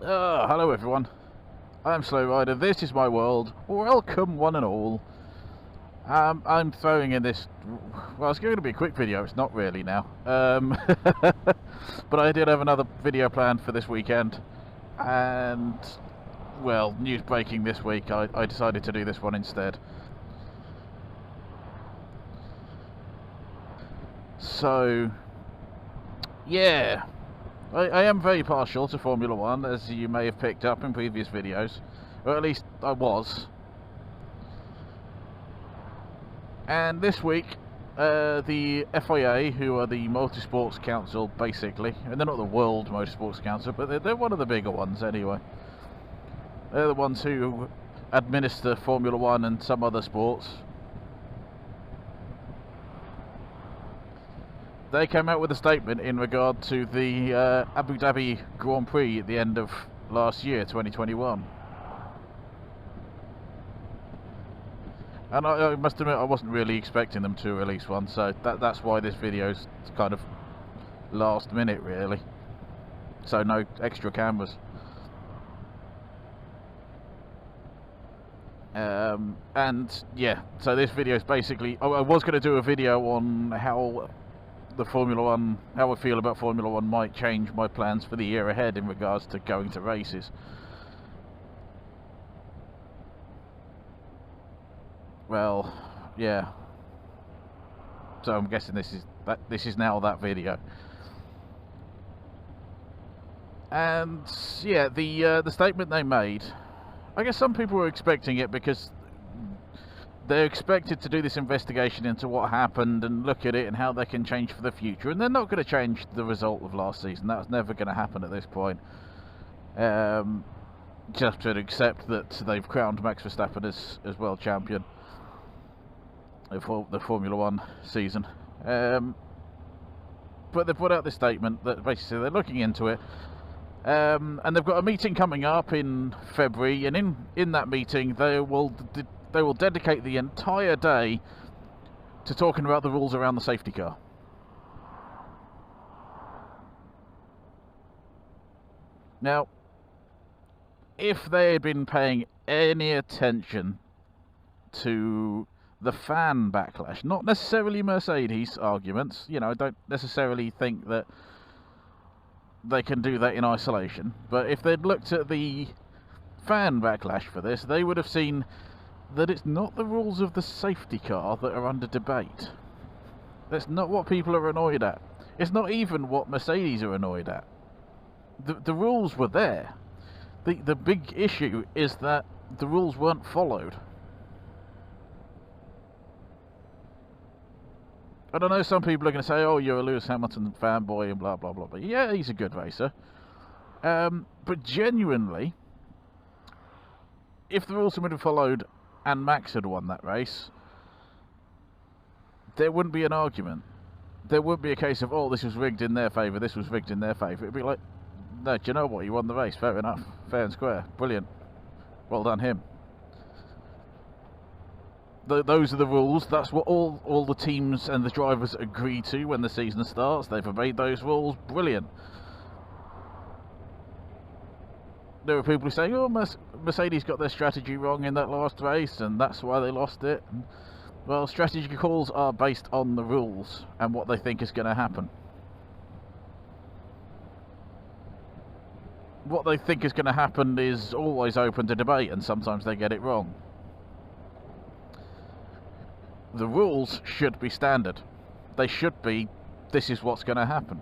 Hello everyone, I'm Slow Rider, this is my world, welcome one and all. I'm throwing in this, well, it's going to be a quick video, it's not really now. But I did have another video planned for this weekend, and, well, news breaking this week, I decided to do this one instead. So, yeah, I am very partial to Formula One, as you may have picked up in previous videos, or at least I was. And this week, the FIA, who are the Motorsports Council, basically, and they're not the World Motorsports Council, but they're one of the bigger ones anyway. They're the ones who administer Formula One and some other sports. They came out with a statement in regard to the Abu Dhabi Grand Prix at the end of last year, 2021. And I must admit, I wasn't really expecting them to release one, so that's why this video's kind of last minute, really. So no extra cameras. And yeah, so this video is basically, I was going to do a video on how the Formula One, how I feel about Formula One might change my plans for the year ahead in regards to going to races. Well, yeah. So I'm guessing this is now that video. And yeah, the statement they made, I guess some people were expecting it because they're expected to do this investigation into what happened and look at it and how they can change for the future, and they're not going to change the result of last season. That's never going to happen at this point. Just to accept that they've crowned Max Verstappen as world champion for the Formula One season. But they put out this statement that basically they're looking into it, and they've got a meeting coming up in February, and in that meeting they will dedicate the entire day to talking about the rules around the safety car. Now, if they had been paying any attention to the fan backlash, not necessarily Mercedes arguments, you know, I don't necessarily think that they can do that in isolation, but if they'd looked at the fan backlash for this, they would have seen that it's not the rules of the safety car that are under debate. That's not what people are annoyed at. It's not even what Mercedes are annoyed at. The rules were there. The big issue is that the rules weren't followed. And I know some people are going to say, oh, you're a Lewis Hamilton fanboy and blah, blah, blah. But yeah, he's a good racer. But genuinely, if the rules had been followed and Max had won that race, there wouldn't be an argument. There wouldn't be a case of, oh, this was rigged in their favour, this was rigged in their favour. It'd be like, no, do you know what? He won the race. Fair enough. Fair and square. Brilliant. Well done, him. Those are the rules. That's what all the teams and the drivers agree to when the season starts. They've obeyed those rules. Brilliant. There are people who say, oh, Mercedes got their strategy wrong in that last race and that's why they lost it. And, well, strategy calls are based on the rules and what they think is going to happen. What they think is going to happen is always open to debate, and sometimes they get it wrong. The rules should be standard. They should be, this is what's going to happen.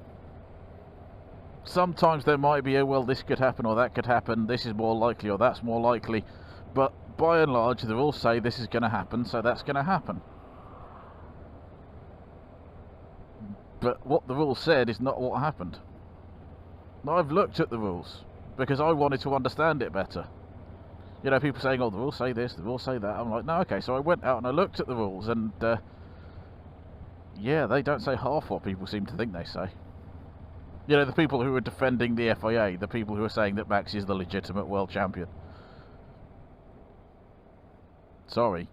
Sometimes there might be, oh, well, this could happen or that could happen, this is more likely or that's more likely, but by and large the rules say this is going to happen, so that's going to happen. But what the rules said is not what happened. Now, I've looked at the rules because I wanted to understand it better. You know, people saying, oh, the rules say this, the rules say that. I'm like, no, okay, so I went out and I looked at the rules, and yeah, they don't say half what people seem to think they say. You know, the people who are defending the FIA, the people who are saying that Max is the legitimate world champion. Sorry.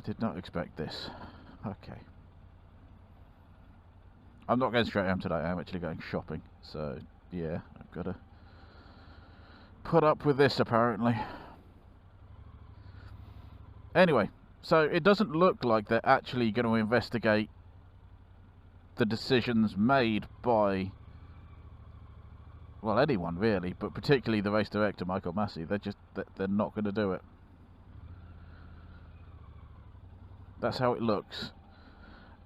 did not expect this. Okay. I'm not going straight home today, I'm actually going shopping. So, yeah, I've got to put up with this, apparently. Anyway, so it doesn't look like they're actually going to investigate the decisions made by, well, anyone really, but particularly the race director, Michael Massey. They're not going to do it. That's how it looks.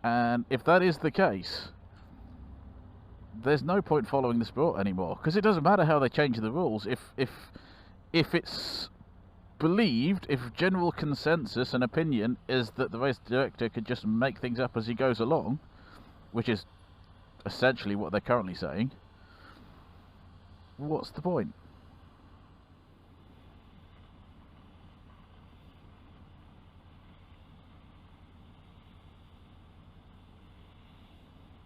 And if that is the case, there's no point following the sport anymore, because it doesn't matter how they change the rules. If it's believed, if general consensus and opinion is that the race director could just make things up as he goes along, which is essentially what they're currently saying, what's the point?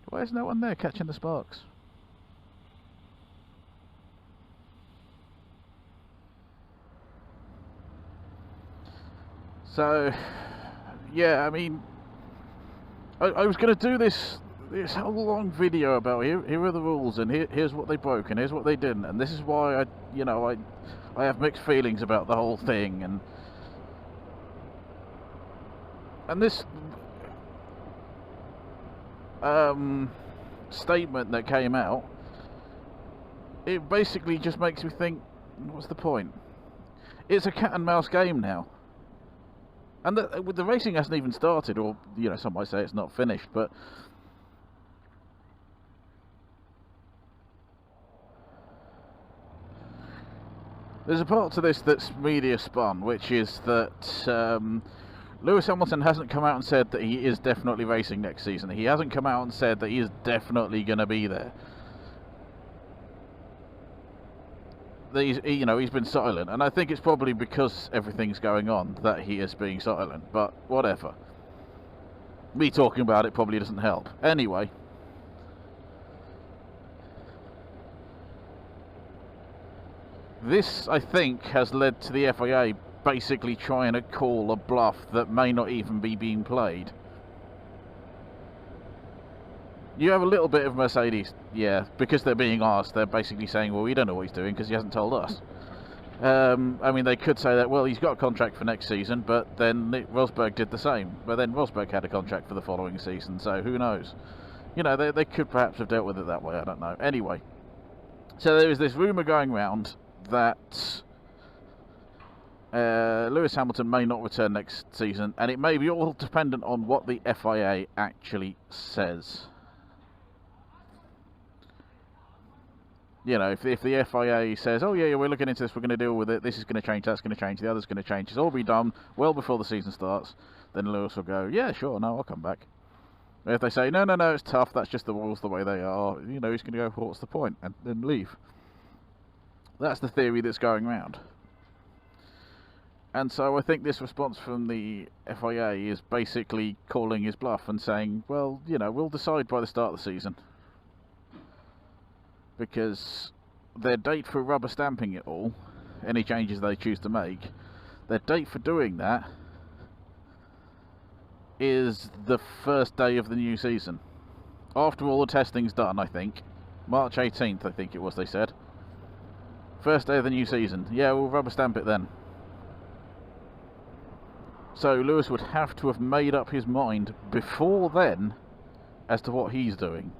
Why is no one there catching the sparks? So, yeah, I mean, I was going to do this whole long video about here are the rules, and here's what they broke, and here's what they didn't, and this is why I have mixed feelings about the whole thing, and this statement that came out, it basically just makes me think, what's the point? It's a cat and mouse game now. And the racing hasn't even started, or, you know, some might say it's not finished, but there's a part to this that's media spun, which is that Lewis Hamilton hasn't come out and said that he is definitely racing next season. He hasn't come out and said that he is definitely going to be there. He's been silent, and I think it's probably because everything's going on that he is being silent, but whatever. Me talking about it probably doesn't help. Anyway, this, I think, has led to the FIA basically trying to call a bluff that may not even be being played. You have a little bit of Mercedes, yeah, because they're being asked, they're basically saying, well, we don't know what he's doing because he hasn't told us. I mean, they could say that, well, he's got a contract for next season, but then Rosberg did the same. But then Rosberg had a contract for the following season, so who knows? You know, they could perhaps have dealt with it that way, I don't know. Anyway, so there is this rumour going round that Lewis Hamilton may not return next season, and it may be all dependent on what the FIA actually says. You know, if the FIA says, oh yeah, we're looking into this, we're going to deal with it, this is going to change, that's going to change, the other's going to change, it's all be done well before the season starts, then Lewis will go, yeah, sure, no, I'll come back. If they say, no, it's tough, that's just the rules the way they are, you know, he's going to go, what's the point, and then leave. That's the theory that's going around. And so I think this response from the FIA is basically calling his bluff and saying, well, you know, we'll decide by the start of the season. Because their date for rubber stamping it all, any changes they choose to make, their date for doing that is the first day of the new season. After all the testing's done, I think. March 18th, I think it was, they said. First day of the new season. Yeah, we'll rubber stamp it then. So Lewis would have to have made up his mind before then as to what he's doing.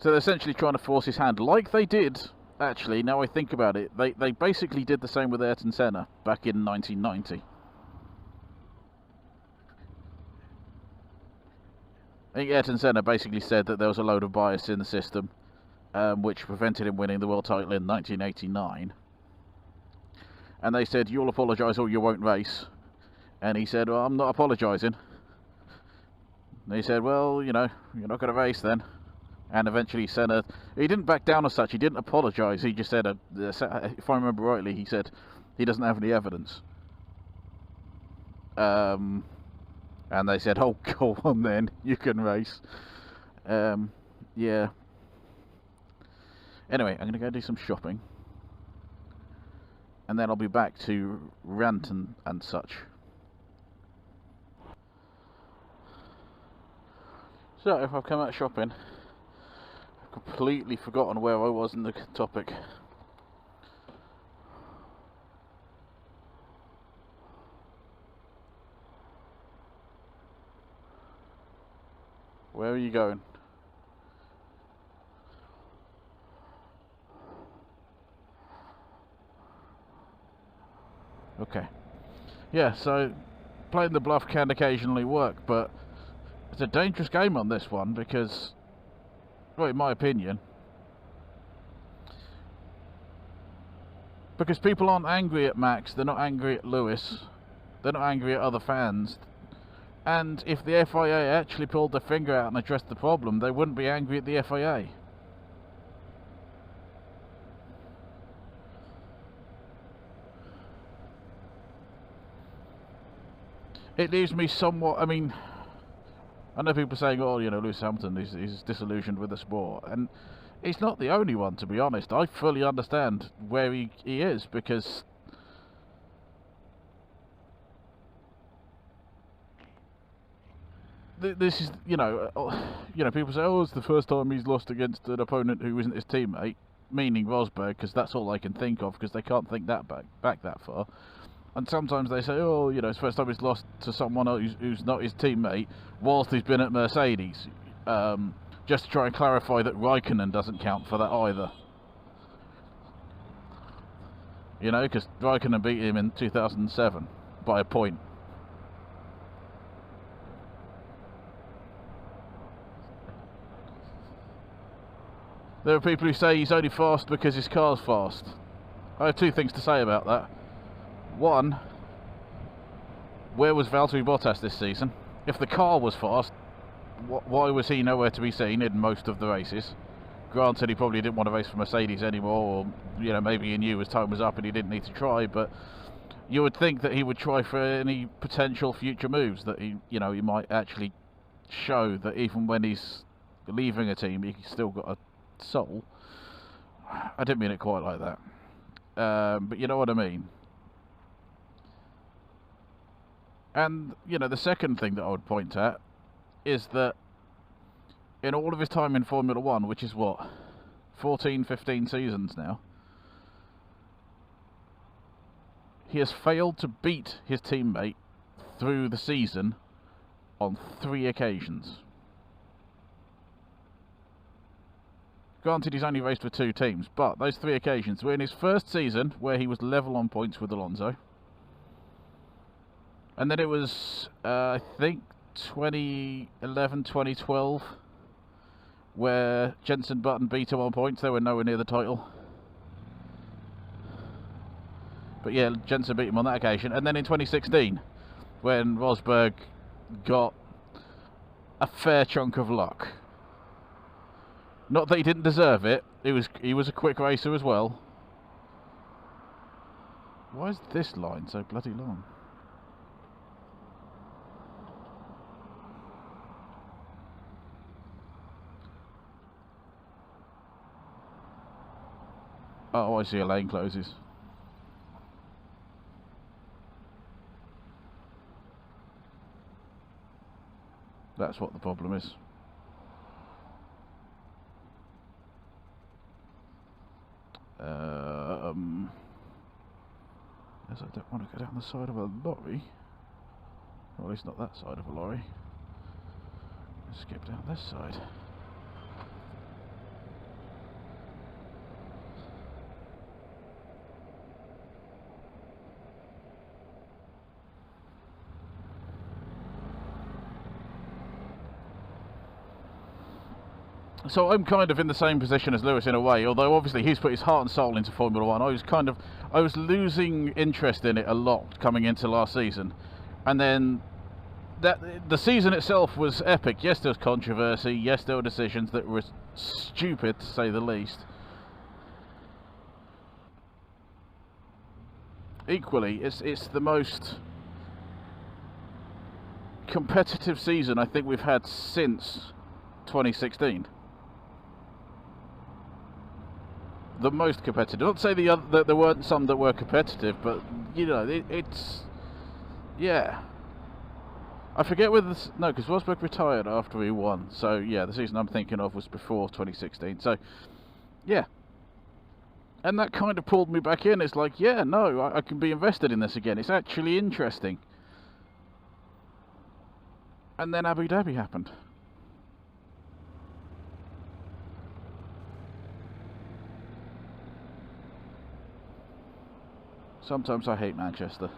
So they're essentially trying to force his hand, like they did, actually, now I think about it, they basically did the same with Ayrton Senna back in 1990. I think Ayrton Senna basically said that there was a load of bias in the system, which prevented him winning the world title in 1989. And they said, you'll apologise or you won't race. And he said, well, I'm not apologising. And he said, well, you know, you're not going to race then. And eventually Senna, he didn't back down as such, he didn't apologise, he just said, if I remember rightly, he said he doesn't have any evidence. And they said, oh, go on then, you can race. Yeah. Anyway, I'm going to go do some shopping. And then I'll be back to rant and such. So, if I've come out shopping, I've completely forgotten where I was in the topic. Where are you going? Okay. Yeah, so playing the bluff can occasionally work, but it's a dangerous game on this one because, well, in my opinion, because people aren't angry at Max, they're not angry at Lewis, they're not angry at other fans, and if the FIA actually pulled their finger out and addressed the problem, they wouldn't be angry at the FIA. It leaves me somewhat, I mean, I know people saying, oh, you know, Lewis Hamilton is disillusioned with the sport, and he's not the only one, to be honest. I fully understand where he is, because this is, you know, people say, oh, it's the first time he's lost against an opponent who isn't his teammate, meaning Rosberg, because that's all I can think of, because they can't think that back that far. And sometimes they say, oh, you know, it's the first time he's lost to someone who's not his teammate whilst he's been at Mercedes. Just to try and clarify that Raikkonen doesn't count for that either. You know, because Raikkonen beat him in 2007 by a point. There are people who say he's only fast because his car's fast. I have two things to say about that. One, where was Valtteri Bottas this season? If the car was fast, why was he nowhere to be seen in most of the races? Granted, he probably didn't want to race for Mercedes anymore, or, you know, maybe he knew his time was up and he didn't need to try, but you would think that he would try for any potential future moves, that he might actually show that even when he's leaving a team, he's still got a soul. I didn't mean it quite like that. But you know what I mean. And, you know, the second thing that I would point at is that in all of his time in Formula 1, which is what, 14, 15 seasons now, he has failed to beat his teammate through the season on 3 occasions. Granted, he's only raced for 2 teams, but those 3 occasions were in his first season, where he was level on points with Alonso. And then it was, I think, 2011, 2012, where Jenson Button beat him on points. They were nowhere near the title. But yeah, Jenson beat him on that occasion. And then in 2016, when Rosberg got a fair chunk of luck. Not that he didn't deserve it. He was a quick racer as well. Why is this line so bloody long? Oh, I see, a lane closes. That's what the problem is. As I don't want to go down the side of a lorry. Or at least not that side of a lorry. Let's skip down this side. So I'm kind of in the same position as Lewis in a way, although obviously he's put his heart and soul into Formula 1. I was losing interest in it a lot coming into last season. And then the season itself was epic. Yes, there was controversy. Yes, there were decisions that were stupid, to say the least. Equally, it's the most competitive season I think we've had since 2016. the most competitive. Not to say that there weren't some that were competitive, but you know, it's yeah. I forget whether no, because Rosberg retired after he won. So yeah, the season I'm thinking of was before 2016. So yeah, and that kind of pulled me back in. It's like, yeah, no, I can be invested in this again. It's actually interesting. And then Abu Dhabi happened. Sometimes I hate Manchester.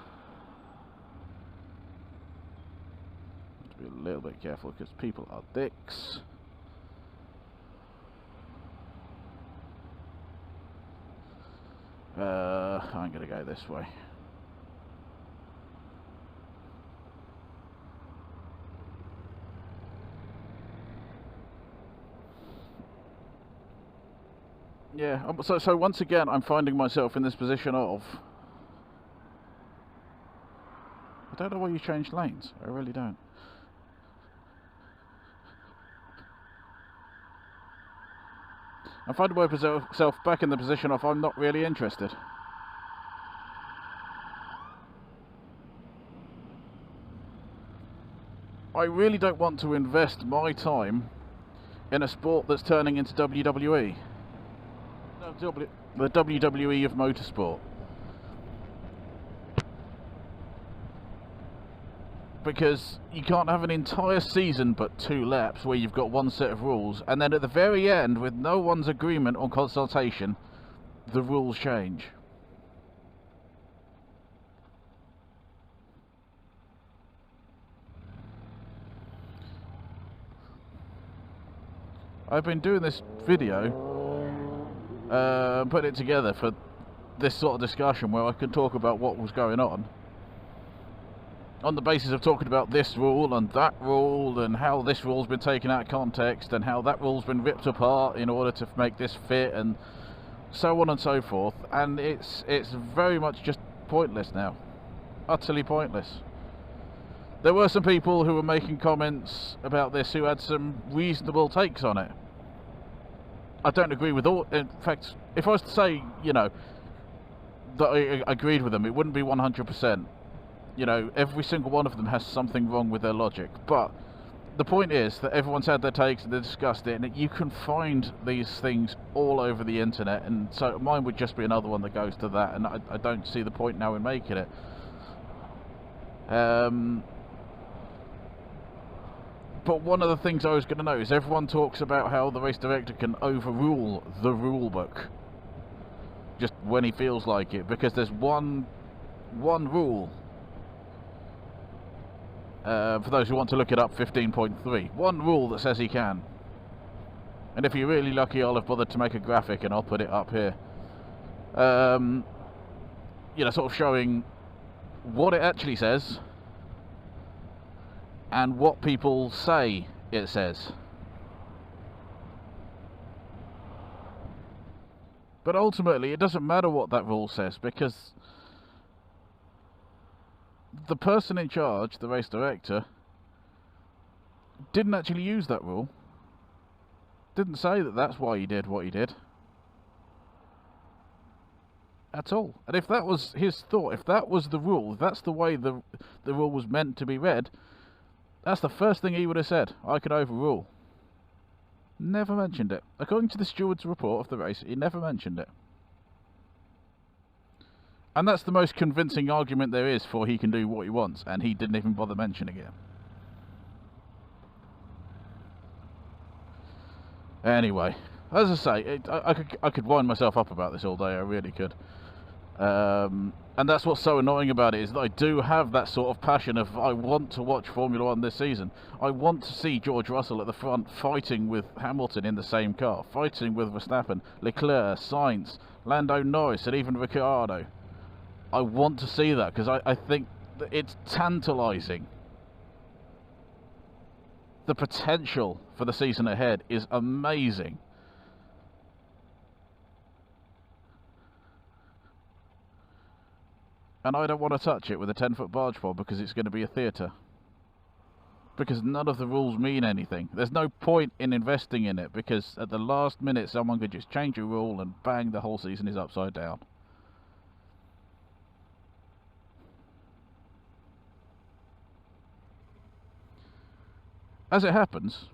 Have to be a little bit careful because people are dicks. I'm going to go this way. Yeah, so once again, I'm finding myself in this position of... I don't know why you changed lanes. I really don't. I'm finding myself back in the position of I'm not really interested. I really don't want to invest my time in a sport that's turning into WWE. No, the WWE of motorsport. Because you can't have an entire season but 2 laps where you've got one set of rules, and then at the very end, with no one's agreement or consultation, the rules change. I've been doing this video, putting it together for this sort of discussion where I can talk about what was going on the basis of talking about this rule and that rule and how this rule's been taken out of context and how that rule's been ripped apart in order to make this fit and so on and so forth, and it's very much just pointless now. Utterly pointless. There were some people who were making comments about this who had some reasonable takes on it. I don't agree with all. In fact, if I was to say, you know, that I agreed with them, it wouldn't be 100%. You know, every single one of them has something wrong with their logic. But the point is that everyone's had their takes and they discussed it, and you can find these things all over the internet, and so mine would just be another one that goes to that, and I don't see the point now in making it. But one of the things I was going to know is everyone talks about how the race director can overrule the rule book just when he feels like it, because there's one rule. For those who want to look it up, 15.3. One rule that says he can. And if you're really lucky, I'll have bothered to make a graphic and I'll put it up here. You know, sort of showing what it actually says and what people say it says. But ultimately, it doesn't matter what that rule says, because the person in charge, the race director, didn't actually use that rule. Didn't say that that's why he did what he did. At all. And if that was his thought, if that was the rule, if that's the way the rule was meant to be read, that's the first thing he would have said. I can overrule. Never mentioned it. According to the steward's report of the race, he never mentioned it. And that's the most convincing argument there is for he can do what he wants, and he didn't even bother mentioning it. Anyway, as I say, I could wind myself up about this all day, I really could. And that's what's so annoying about it, is that I do have that sort of passion of, I want to watch Formula 1 this season. I want to see George Russell at the front fighting with Hamilton in the same car, fighting with Verstappen, Leclerc, Sainz, Lando Norris, and even Ricciardo. I want to see that, because I think that it's tantalising. The potential for the season ahead is amazing. And I don't want to touch it with a 10-foot barge pole, because it's going to be a theatre. because none of the rules mean anything. There's no point in investing in it, because at the last minute someone could just change a rule and bang, the whole season is upside down. As it happens,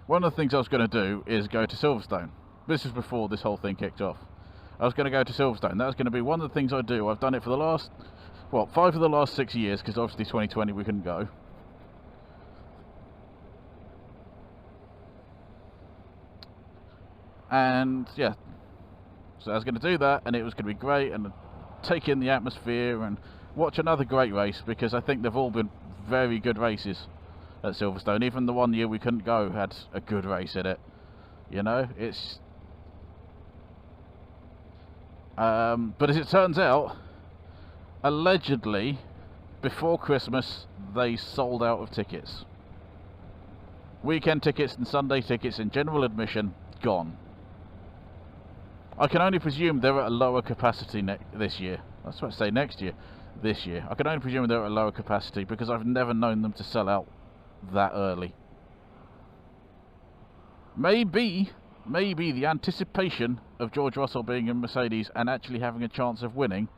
one of the things I was going to do is go to Silverstone. This was before this whole thing kicked off. I was going to go to Silverstone. That was going to be one of the things I do. I've done it for the last, well, 5 of the last 6 years, because obviously 2020 we couldn't go. And yeah, so I was going to do that, and it was going to be great, and take in the atmosphere and watch another great race, because I think they've all been very good races at Silverstone. Even the one year we couldn't go had a good race in it. You know, it's... but as it turns out, allegedly, before Christmas, they sold out of tickets. Weekend tickets and Sunday tickets in general admission, gone. I can only presume they're at a lower capacity this year. I was about to say next year. This year. I can only presume they're at a lower capacity, because I've never known them to sell out that early. Maybe the anticipation of George Russell being in Mercedes and actually having a chance of winning,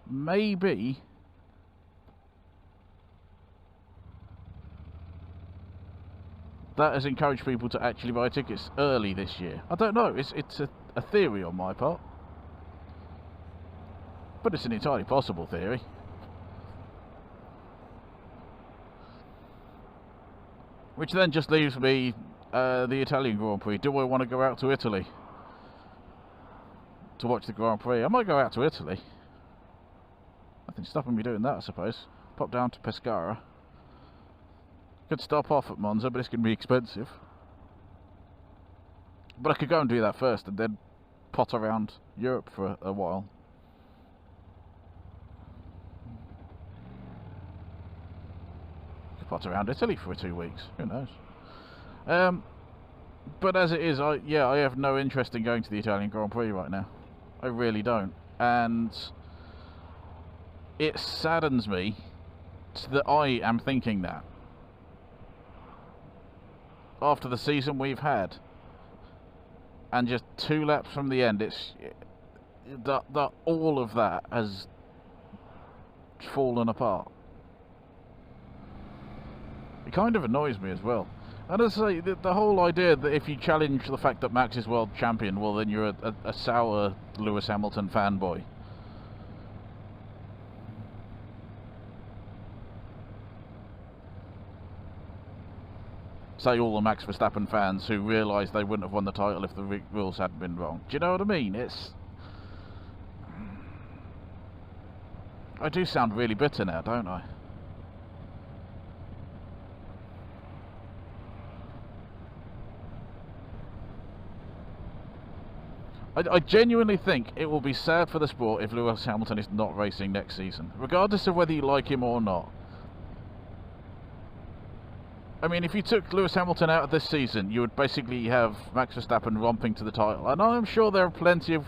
maybe that has encouraged people to actually buy tickets early this year. I don't know, it's a theory on my part, but it's an entirely possible theory. Which then just leaves me the Italian Grand Prix. Do I want to go out to Italy to watch the Grand Prix? I might go out to Italy. Nothing's stopping me doing that, I suppose. Pop down to Pescara. Could stop off at Monza, but it's going to be expensive. But I could go and do that first, and then pot around Europe for a while. Could pot around Italy for 2 weeks. Who knows? But as it is, I have no interest in going to the Italian Grand Prix right now. I really don't. And it saddens me that I am thinking that. After the season we've had, and just 2 laps from the end, it's that all of that has fallen apart. It kind of annoys me as well. And as I say, the whole idea that if you challenge the fact that Max is world champion, well then you're a sour Lewis Hamilton fanboy. Say all the Max Verstappen fans who realise they wouldn't have won the title if the rules hadn't been wrong. Do you know what I mean? I do sound really bitter now, don't I? I genuinely think it will be sad for the sport if Lewis Hamilton is not racing next season, regardless of whether you like him or not. I mean, if you took Lewis Hamilton out of this season, you would basically have Max Verstappen romping to the title. And I'm sure there are plenty of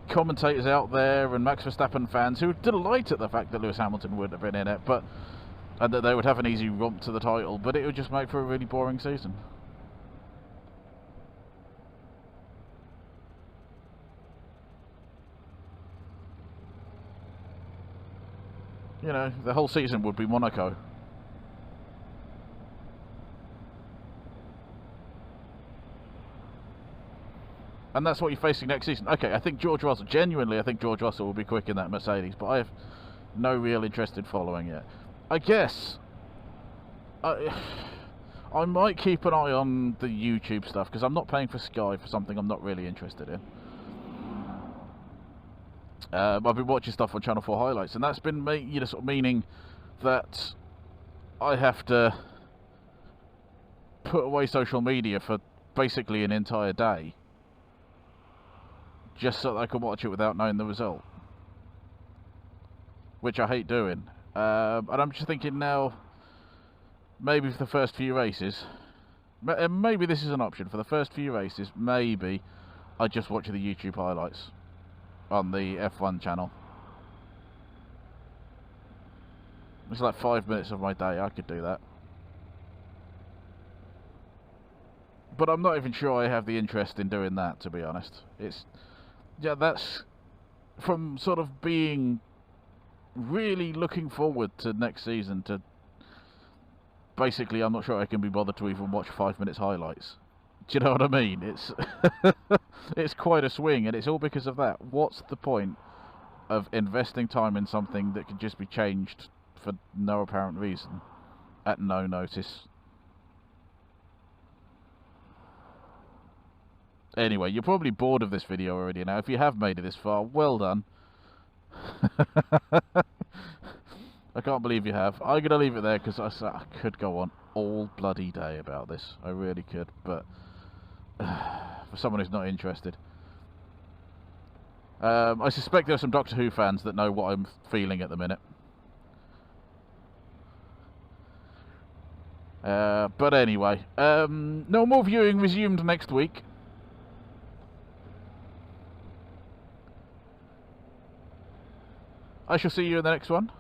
commentators out there and Max Verstappen fans who would delight at the fact that Lewis Hamilton would have been in it, and that they would have an easy romp to the title, but it would just make for a really boring season. You know, the whole season would be Monaco. And that's what you're facing next season. Okay, I think George Russell, genuinely, I think George Russell will be quick in that Mercedes, but I have no real interest in following it. I guess I might keep an eye on the YouTube stuff, because I'm not paying for Sky for something I'm not really interested in. I've been watching stuff on Channel 4 highlights, and that's been sort of meaning that I have to put away social media for basically an entire day, just so that I can watch it without knowing the result, which I hate doing. And I'm just thinking now, maybe for the first few races, maybe this is an option. For the first few races, maybe I just watch the YouTube highlights on the F1 channel. It's like 5 minutes of my day. I could do that. But I'm not even sure I have the interest in doing that, to be honest. It's... Yeah, that's... From sort of being really looking forward to next season to... Basically, I'm not sure I can be bothered to even watch 5 minutes highlights. Do you know what I mean? It's... it's quite a swing, and it's all because of that. What's the point of investing time in something that can just be changed for no apparent reason at no notice? Anyway, you're probably bored of this video already now. If you have made it this far, well done. I can't believe you have. I'm going to leave it there because I could go on all bloody day about this. I really could, but for someone who's not interested. I suspect there are some Doctor Who fans that know what I'm feeling at the minute. But anyway, no more viewing resumed next week. I shall see you in the next one.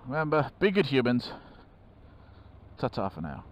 Remember, be good humans. Ta-ta for now.